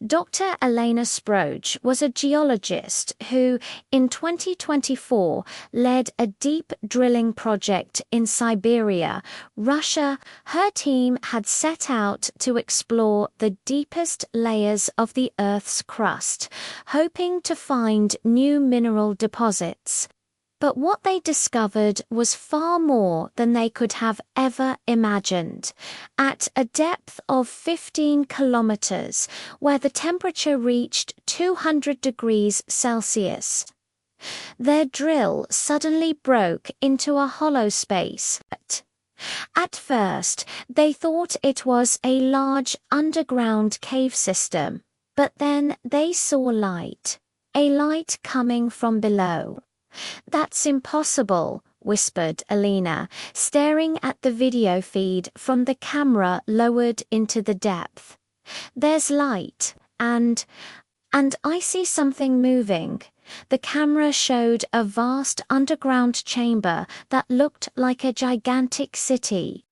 Dr. Elena Sproge was a geologist who, in 2024, led a deep drilling project in Siberia, Russia. Her team had set out to explore the deepest layers of the Earth's crust, hoping to find new mineral deposits. But what they discovered was far more than they could have ever imagined. At a depth of 15 kilometers, where the temperature reached 200 degrees Celsius, their drill suddenly broke into a hollow space. At first, they thought it was a large underground cave system, but then they saw light, a light coming from below. "That's impossible," whispered Elena, staring at the video feed from the camera lowered into the depth. "There's light, and I see something moving." The camera showed a vast underground chamber that looked like a gigantic city.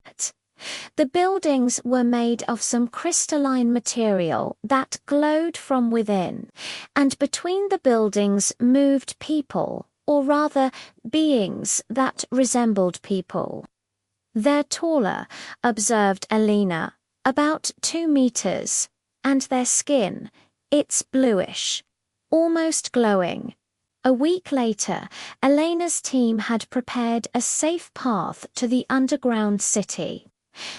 The buildings were made of some crystalline material that glowed from within, and between the buildings moved people, or rather, beings that resembled people. "They're taller," observed Elena, "about 2 meters, and their skin, it's bluish, almost glowing." A week later, Elena's team had prepared a safe path to the underground city.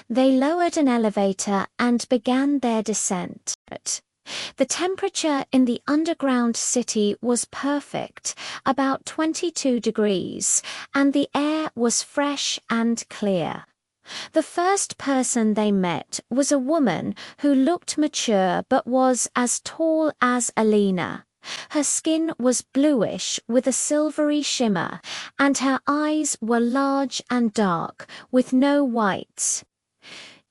They lowered an elevator and began their descent. The temperature in the underground city was perfect, about 22 degrees, and the air was fresh and clear. The first person they met was a woman who looked mature but was as tall as Elena. Her skin was bluish with a silvery shimmer, and her eyes were large and dark, with no whites.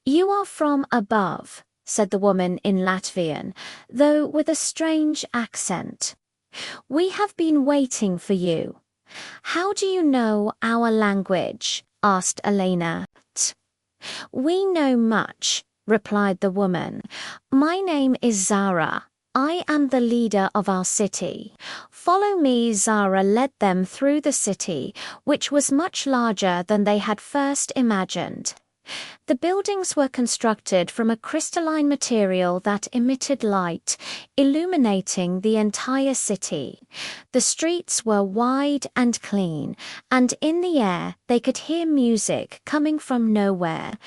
"You are from above," said the woman in Latvian, though with a strange accent. "We have been waiting for you." "How do you know our language?" asked Elena. "We know much," replied the woman. "My name is Zara. I am the leader of our city. Follow me." Zara led them through the city, which was much larger than they had first imagined. The buildings were constructed from a crystalline material that emitted light, illuminating the entire city. The streets were wide and clean, and in the air they could hear music coming from nowhere.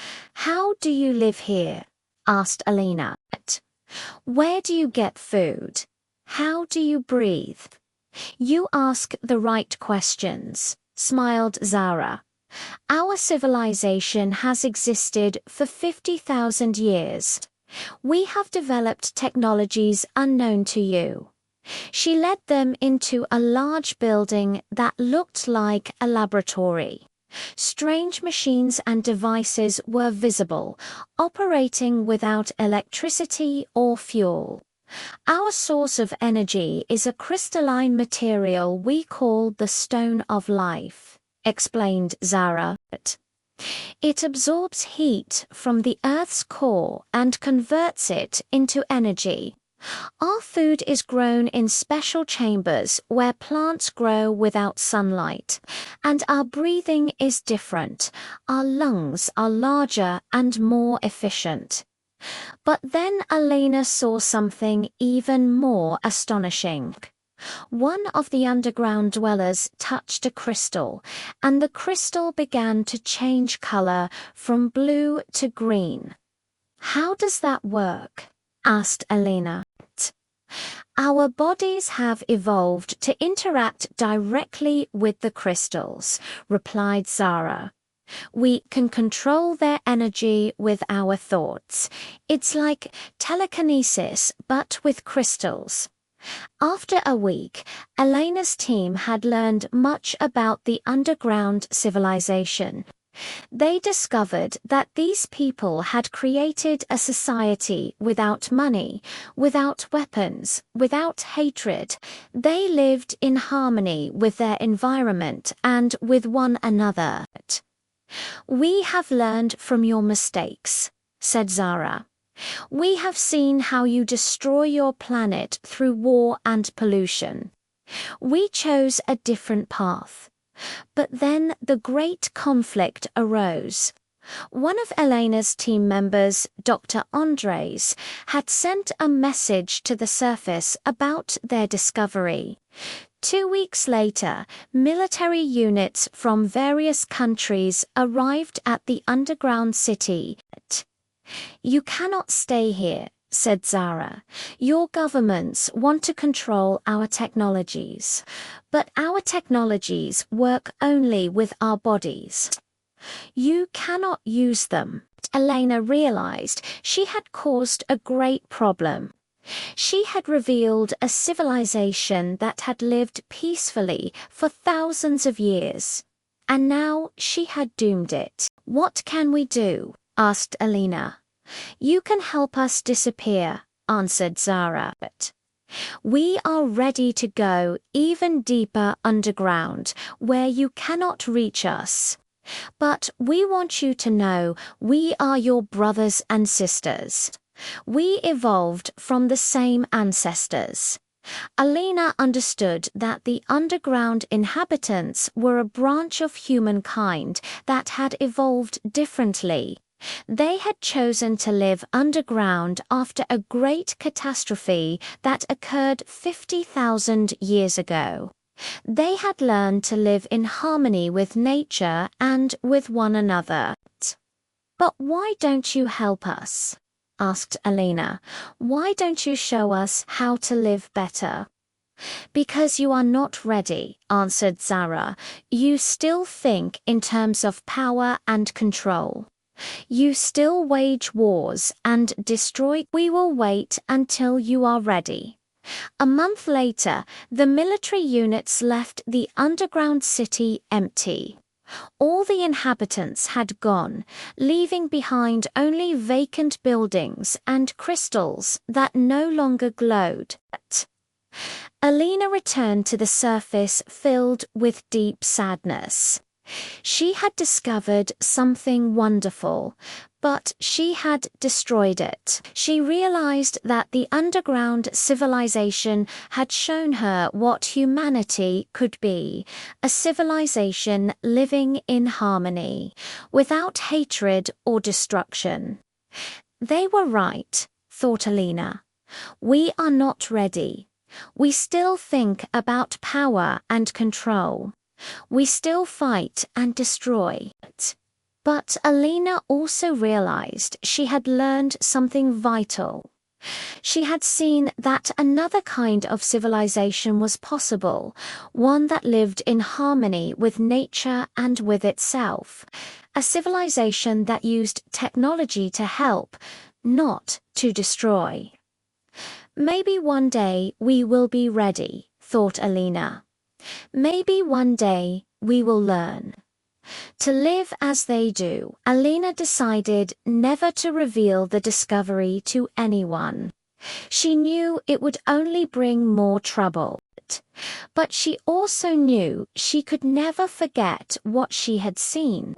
"How do you live here?" asked Elena. "Where do you get food? How do you breathe?" "You ask the right questions," smiled Zara. "Our civilization has existed for 50,000 years. We have developed technologies unknown to you." She led them into a large building that looked like a laboratory. Strange machines and devices were visible, operating without electricity or fuel. "Our source of energy is a crystalline material we call the Stone of Life," explained Zara. "It absorbs heat from the Earth's core and converts it into energy. Our food is grown in special chambers where plants grow without sunlight, and our breathing is different. Our lungs are larger and more efficient." But then Elena saw something even more astonishing. One of the underground dwellers touched a crystal, and the crystal began to change color from blue to green. "How does that work?" asked Elena. "Our bodies have evolved to interact directly with the crystals," replied Zara. "We can control their energy with our thoughts. It's like telekinesis, but with crystals." After a week, Elena's team had learned much about the underground civilization. They discovered that these people had created a society without money, without weapons, without hatred. They lived in harmony with their environment and with one another. "We have learned from your mistakes," said Zara. We have seen how you destroy your planet through war and pollution. We chose a different path. But then the great conflict arose. One of Elena's team members, Dr. Andres, had sent a message to the surface about their discovery. 2 weeks later, military units from various countries arrived at the underground city. "You cannot stay here," said Zara. "Your governments want to control our technologies. But our technologies work only with our bodies. You cannot use them." Elena realized she had caused a great problem. She had revealed a civilization that had lived peacefully for thousands of years. And now she had doomed it. "What can we do?" asked Elena. "You can help us disappear," answered Zara. "We are ready to go even deeper underground, where you cannot reach us. But we want you to know we are your brothers and sisters. We evolved from the same ancestors." Alina understood that the underground inhabitants were a branch of humankind that had evolved differently. They had chosen to live underground after a great catastrophe that occurred 50,000 years ago. They had learned to live in harmony with nature and with one another. "But why don't you help us?" asked Elena. "Why don't you show us how to live better?" "Because you are not ready," answered Zara. "You still think in terms of power and control. You still wage wars and destroy. We will wait until you are ready." A month later, the military units left the underground city empty. All the inhabitants had gone, leaving behind only vacant buildings and crystals that no longer glowed. Alina returned to the surface filled with deep sadness. She had discovered something wonderful, but she had destroyed it. She realized that the underground civilization had shown her what humanity could be, a civilization living in harmony, without hatred or destruction. They were right, thought Alina. We are not ready. We still think about power and control. We still fight and destroy. But Alina also realized she had learned something vital. She had seen that another kind of civilization was possible, one that lived in harmony with nature and with itself, a civilization that used technology to help, not to destroy. Maybe one day we will be ready, thought Alina. Maybe one day we will learn to live as they do. Alina decided never to reveal the discovery to anyone. She knew it would only bring more trouble. But she also knew she could never forget what she had seen.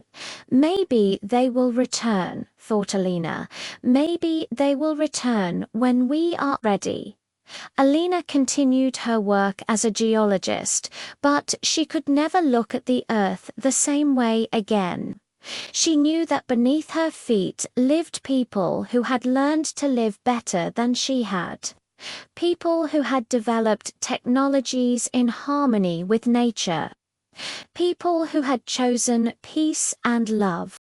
Maybe they will return, thought Alina. Maybe they will return when we are ready. Alina continued her work as a geologist, but she could never look at the Earth the same way again. She knew that beneath her feet lived people who had learned to live better than she had. People who had developed technologies in harmony with nature. People who had chosen peace and love.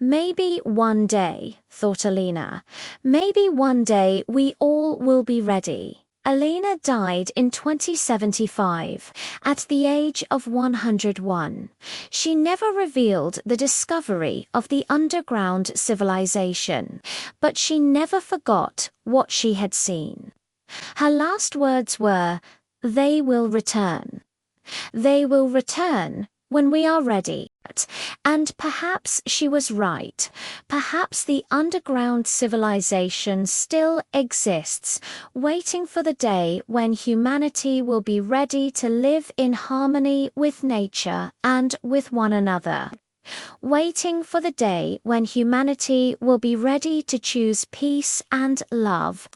Maybe one day, thought Alina, maybe one day we all will be ready. Alina died in 2075, at the age of 101. She never revealed the discovery of the underground civilization, but she never forgot what she had seen. Her last words were, "They will return. They will return when we are ready." And perhaps she was right. Perhaps the underground civilization still exists, waiting for the day when humanity will be ready to live in harmony with nature and with one another. Waiting for the day when humanity will be ready to choose peace and love.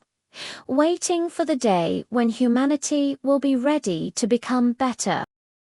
Waiting for the day when humanity will be ready to become better.